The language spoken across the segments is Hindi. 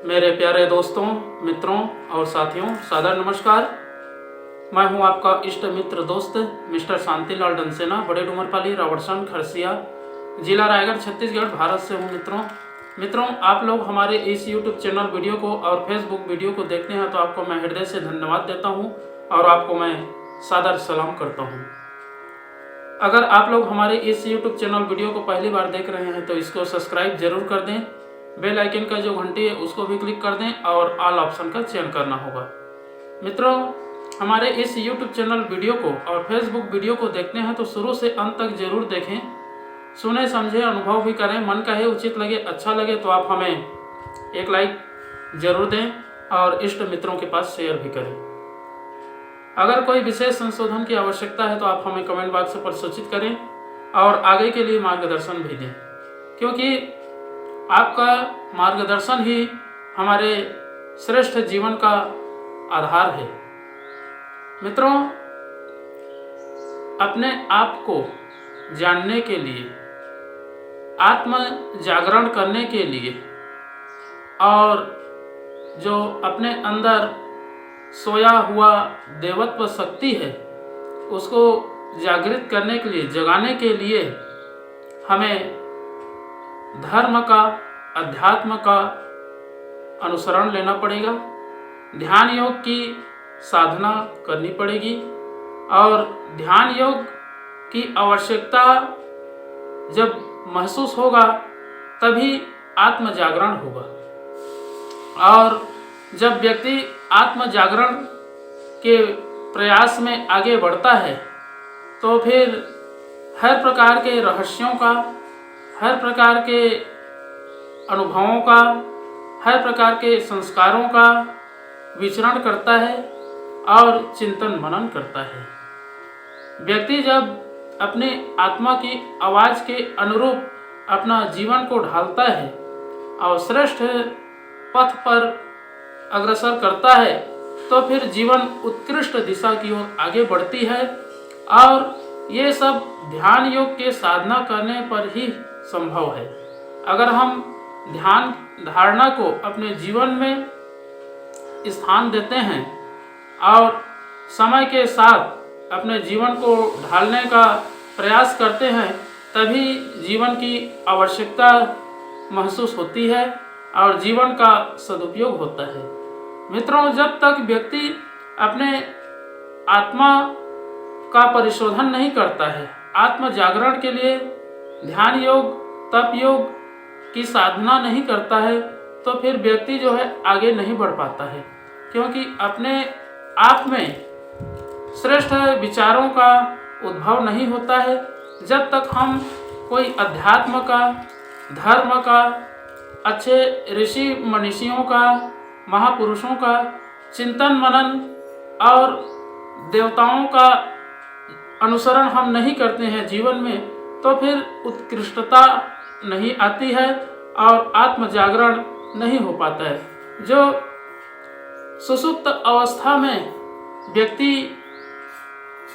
मेरे प्यारे दोस्तों, मित्रों और साथियों, सादर नमस्कार। मैं हूं आपका इष्ट मित्र दोस्त मिस्टर शांतिलाल डंसेना, बड़े डूमरपाली, रावड़सन, खरसिया, जिला रायगढ़, छत्तीसगढ़, भारत से हूं। मित्रों, आप लोग हमारे इस यूट्यूब चैनल वीडियो को और फेसबुक वीडियो को देखते हैं तो आपको मैं हृदय से धन्यवाद देता हूं और आपको मैं सादर सलाम करता हूं। अगर आप लोग हमारे इस यूट्यूब चैनल वीडियो को पहली बार देख रहे हैं तो इसको सब्सक्राइब जरूर कर दें, बेल आइकन का जो घंटी है उसको भी क्लिक कर दें और ऑल ऑप्शन का चयन करना होगा। मित्रों, हमारे इस यूट्यूब चैनल वीडियो को और फेसबुक वीडियो को देखते हैं तो शुरू से अंत तक जरूर देखें, सुने समझे, अनुभव भी करें। मन कहे, उचित लगे, अच्छा लगे तो आप हमें एक लाइक जरूर दें और इष्ट मित्रों के पास शेयर भी करें। अगर कोई विशेष संशोधन की आवश्यकता है तो आप हमें कमेंट बॉक्स पर सूचित करें और आगे के लिए मार्गदर्शन भी दें, क्योंकि आपका मार्गदर्शन ही हमारे श्रेष्ठ जीवन का आधार है। मित्रों, अपने आप को जानने के लिए, आत्म जागरण करने के लिए और जो अपने अंदर सोया हुआ देवत्व शक्ति है उसको जागृत करने के लिए, जगाने के लिए हमें धर्म का, अध्यात्म का अनुसरण लेना पड़ेगा, ध्यान योग की साधना करनी पड़ेगी और ध्यान योग की आवश्यकता जब महसूस होगा तभी आत्म जागरण होगा। और जब व्यक्ति आत्म जागरण के प्रयास में आगे बढ़ता है तो फिर हर प्रकार के रहस्यों का, हर प्रकार के अनुभवों का, हर प्रकार के संस्कारों का विचरण करता है और चिंतन मनन करता है। व्यक्ति जब अपने आत्मा की आवाज के अनुरूप अपना जीवन को ढालता है और श्रेष्ठ पथ पर अग्रसर करता है तो फिर जीवन उत्कृष्ट दिशा की ओर आगे बढ़ती है और ये सब ध्यान योग के साधना करने पर ही संभव है। अगर हम ध्यान धारणा को अपने जीवन में स्थान देते हैं और समय के साथ अपने जीवन को ढालने का प्रयास करते हैं तभी जीवन की आवश्यकता महसूस होती है और जीवन का सदुपयोग होता है। मित्रों, जब तक व्यक्ति अपने आत्मा का परिशोधन नहीं करता है, आत्म जागरण के लिए ध्यान योग, तप योग की साधना नहीं करता है तो फिर व्यक्ति जो है आगे नहीं बढ़ पाता है, क्योंकि अपने आप में श्रेष्ठ विचारों का उद्भव नहीं होता है। जब तक हम कोई अध्यात्म का, धर्म का, अच्छे ऋषि मनीषियों का, महापुरुषों का चिंतन मनन और देवताओं का अनुसरण हम नहीं करते हैं जीवन में तो फिर उत्कृष्टता नहीं आती है और आत्म जागरण नहीं हो पाता है। जो सुसुप्त अवस्था में व्यक्ति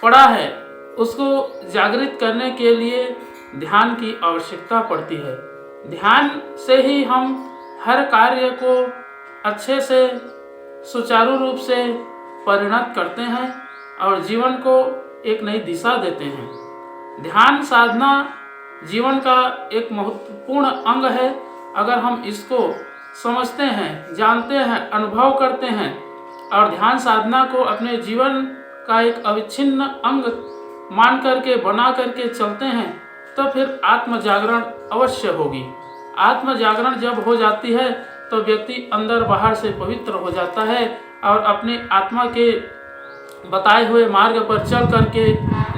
पड़ा है उसको जागृत करने के लिए ध्यान की आवश्यकता पड़ती है। ध्यान से ही हम हर कार्य को अच्छे से, सुचारू रूप से परिणत करते हैं और जीवन को एक नई दिशा देते हैं। ध्यान साधना जीवन का एक महत्वपूर्ण अंग है। अगर हम इसको समझते हैं, जानते हैं, अनुभव करते हैं और ध्यान साधना को अपने जीवन का एक अविच्छिन्न अंग मान करके, बना करके चलते हैं तो फिर आत्म जागरण अवश्य होगी। आत्म जागरण जब हो जाती है तो व्यक्ति अंदर बाहर से पवित्र हो जाता है और अपने आत्मा के बताए हुए मार्ग पर चल करके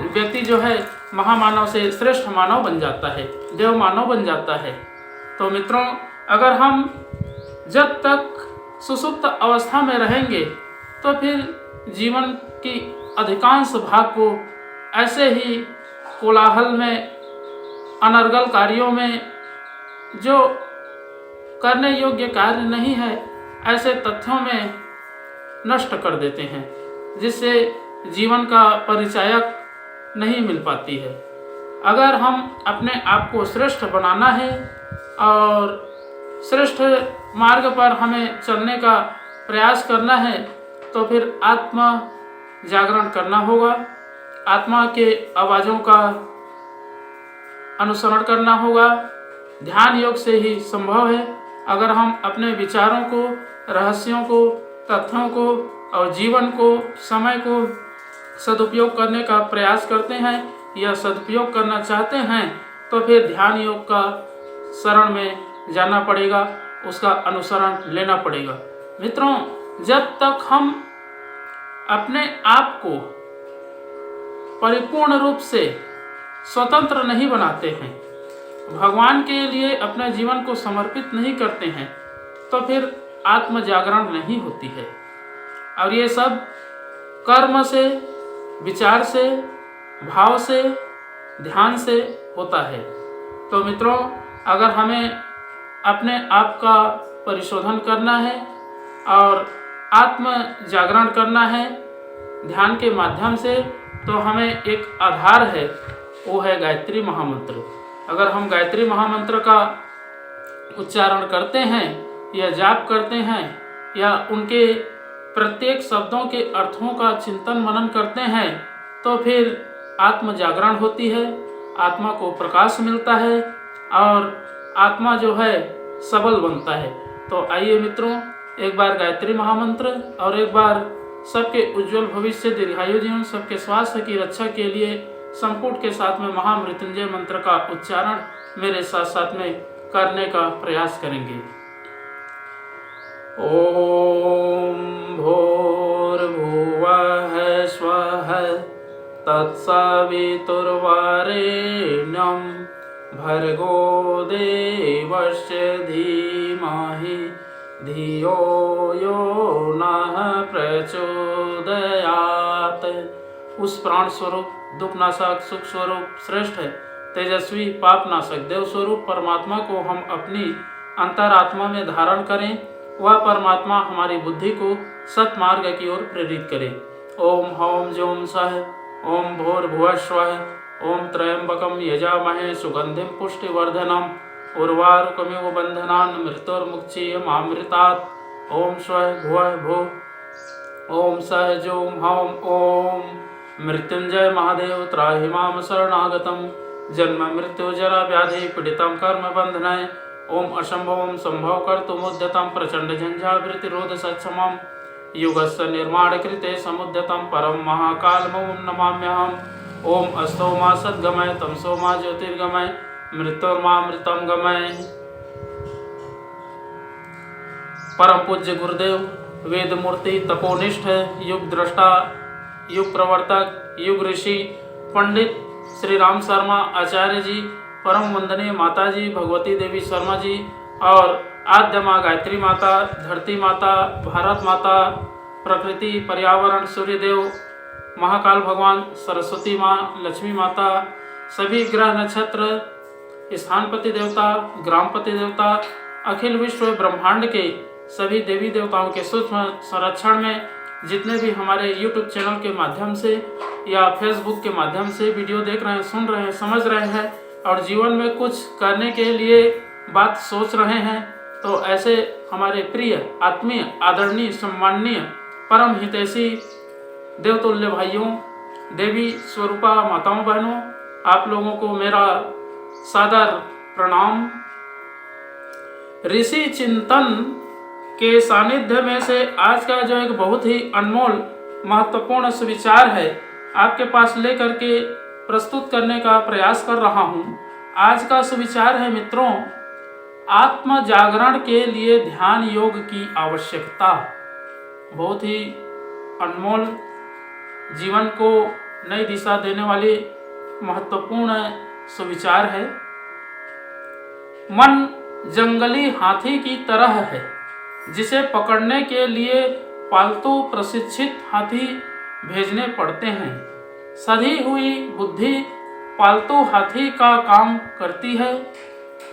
व्यक्ति जो है महामानव से श्रेष्ठ मानव बन जाता है, देव मानव बन जाता है। तो मित्रों, अगर हम जब तक सुसुप्त अवस्था में रहेंगे तो फिर जीवन की अधिकांश भाग को ऐसे ही कोलाहल में, अनर्गल कार्यों में, जो करने योग्य कार्य नहीं है, ऐसे तथ्यों में नष्ट कर देते हैं जिससे जीवन का परिचायक नहीं मिल पाती है। अगर हम अपने आप को श्रेष्ठ बनाना है और श्रेष्ठ मार्ग पर हमें चलने का प्रयास करना है तो फिर आत्मा जागरण करना होगा, आत्मा के आवाज़ों का अनुसरण करना होगा। ध्यान योग से ही संभव है। अगर हम अपने विचारों को, रहस्यों को, तथ्यों को और जीवन को, समय को सदुपयोग करने का प्रयास करते हैं या सदुपयोग करना चाहते हैं तो फिर ध्यान योग का शरण में जाना पड़ेगा, उसका अनुसरण लेना पड़ेगा। मित्रों, जब तक हम अपने आप को परिपूर्ण रूप से स्वतंत्र नहीं बनाते हैं, भगवान के लिए अपने जीवन को समर्पित नहीं करते हैं, तो फिर आत्म जागरण नहीं होती है। और ये सब कर्म से, विचार से, भाव से, ध्यान से होता है। तो मित्रों, अगर हमें अपने आप का परिशोधन करना है और आत्म जागरण करना है ध्यान के माध्यम से, तो हमें एक आधार है, वो है गायत्री महामंत्र। अगर हम गायत्री महामंत्र का उच्चारण करते हैं या जाप करते हैं या उनके प्रत्येक शब्दों के अर्थों का चिंतन मनन करते हैं तो फिर आत्म जागरण होती है, आत्मा को प्रकाश मिलता है और आत्मा जो है सबल बनता है। तो आइए मित्रों, एक बार गायत्री महामंत्र और एक बार सबके उज्जवल भविष्य, दीर्घायु जीवन, सबके स्वास्थ्य की रक्षा के लिए संपुट के साथ में महामृत्युंजय मंत्र का उच्चारण मेरे साथ साथ में करने का प्रयास करेंगे। ओम भूर्भुवः स्वः तत्सवितुर्वरेण्यं भर्गो देवस्य धीमहि धियो यो नः प्रचोदयात्। उस प्राण स्वरूप, दुखनाशक, सुख स्वरूप, श्रेष्ठ, तेजस्वी, पापनाशक, देव स्वरूप परमात्मा को हम अपनी अंतरात्मा में धारण करें। वह परमात्मा हमारी बुद्धि को सत्मार्ग की ओर प्रेरित करे। ओम हौम जोम सह ओम भूर्भुवः स्वः ओम त्र्यंबकं यजामहे सुगंधिं पुष्टिवर्धनम् उर्वारुकमिव बन्धनान् मृत्युर्मुक्षीयमामृतात्। ओम स्वः भुवः भुः ओम सह जोम हौम ओम मृत्युंजय महादेव त्राहि माम शरणागतम् जन्म मृत्यु जरा व्याधि पीडितं कर्म बंधनाय। ओम असंभवं संभव कर्तुमुद्यतं प्रचंड झंझावृतिरोध सक्षमं युगस्य निर्माण कृते समुद्यतं परम महाकालमं नमाम्यहम्। ओम अस्तो मा सद्गमय तमसो मा ज्योतिर्गमय मृत्युर्मामृतं गमय। परम पूज्य गुरुदेव, वेद मूर्ति, तपोनिष्ठ, युग दृष्टा, युग प्रवर्तक, युग ऋषि पंडित श्री राम शर्मा आचार्य जी, परम वंदनीय माता जी भगवती देवी शर्मा जी और आद्य माँ गायत्री माता, धरती माता, भारत माता, प्रकृति, पर्यावरण, सूर्यदेव, महाकाल भगवान, सरस्वती माँ, लक्ष्मी माता, सभी ग्रह नक्षत्र, स्थानपति देवता, ग्रामपति देवता, अखिल विश्व ब्रह्मांड के सभी देवी देवताओं के सूक्ष्म संरक्षण में जितने भी हमारे YouTube चैनल के माध्यम से या Facebook के माध्यम से वीडियो देख रहे हैं, सुन रहे हैं, समझ रहे हैं और जीवन में कुछ करने के लिए बात सोच रहे हैं, तो ऐसे हमारे प्रिय, आत्मीय, आदरणीय, सम्माननीय, परम हितैषी देवतुल्य भाइयों, देवी स्वरूपा माताओं, बहनों, आप लोगों को मेरा सादर प्रणाम। ऋषि चिंतन के सानिध्य में से आज का जो एक बहुत ही अनमोल महत्वपूर्ण सुविचार है आपके पास लेकर के प्रस्तुत करने का प्रयास कर रहा हूँ। आज का सुविचार है मित्रों, आत्म जागरण के लिए ध्यान योग की आवश्यकता। बहुत ही अनमोल, जीवन को नई दिशा देने वाली महत्वपूर्ण सुविचार है। मन जंगली हाथी की तरह है जिसे पकड़ने के लिए पालतू प्रशिक्षित हाथी भेजने पड़ते हैं। सधी हुई बुद्धि पालतू हाथी का काम करती है।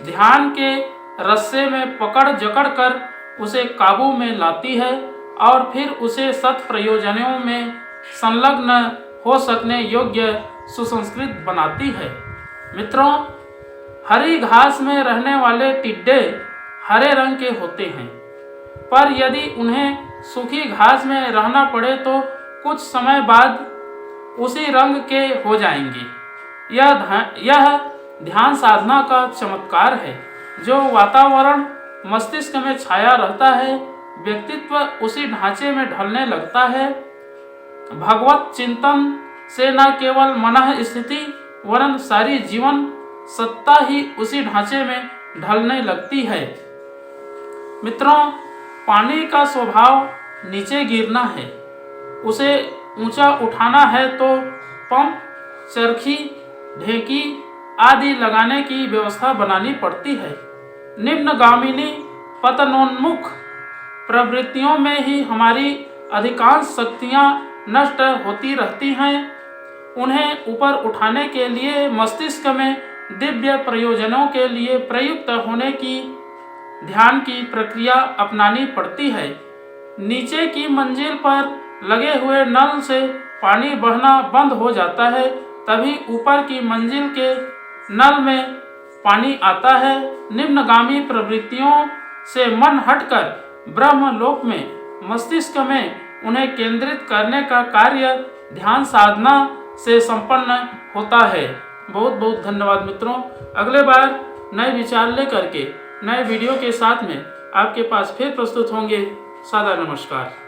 ध्यान के रस्से में पकड़ जकड़ कर उसे काबू में लाती है और फिर उसे सत् प्रयोजनों में संलग्न हो सकने योग्य सुसंस्कृत बनाती है। मित्रों, हरी घास में रहने वाले टिड्डे हरे रंग के होते हैं, पर यदि उन्हें सूखी घास में रहना पड़े तो कुछ समय बाद उसी रंग के हो जाएंगे। यह ध्यान साधना का चमत्कार है। जो वातावरण मस्तिष्क में छाया रहता है, व्यक्तित्व उसी ढांचे में ढलने लगता है। भगवत चिंतन से न केवल मन स्थिति वरन सारी जीवन सत्ता ही उसी ढांचे में ढलने लगती है। मित्रों, पानी का स्वभाव नीचे गिरना है। उसे ऊंचा उठाना है तो पंप, चरखी, ढेंकी आदि लगाने की व्यवस्था बनानी पड़ती है। निम्नगामिनी पतनोन्मुख प्रवृत्तियों में ही हमारी अधिकांश शक्तियां नष्ट होती रहती हैं। उन्हें ऊपर उठाने के लिए मस्तिष्क में दिव्य प्रयोजनों के लिए प्रयुक्त होने की ध्यान की प्रक्रिया अपनानी पड़ती है। नीचे की मंजिल पर लगे हुए नल से पानी बहना बंद हो जाता है, तभी ऊपर की मंजिल के नल में पानी आता है। निम्नगामी प्रवृत्तियों से मन हटकर ब्रह्मलोक में मस्तिष्क में उन्हें केंद्रित करने का कार्य ध्यान साधना से संपन्न होता है। बहुत बहुत धन्यवाद मित्रों। अगले बार नए विचार लेकर के नए वीडियो के साथ में आपके पास फिर प्रस्तुत होंगे। सादर नमस्कार।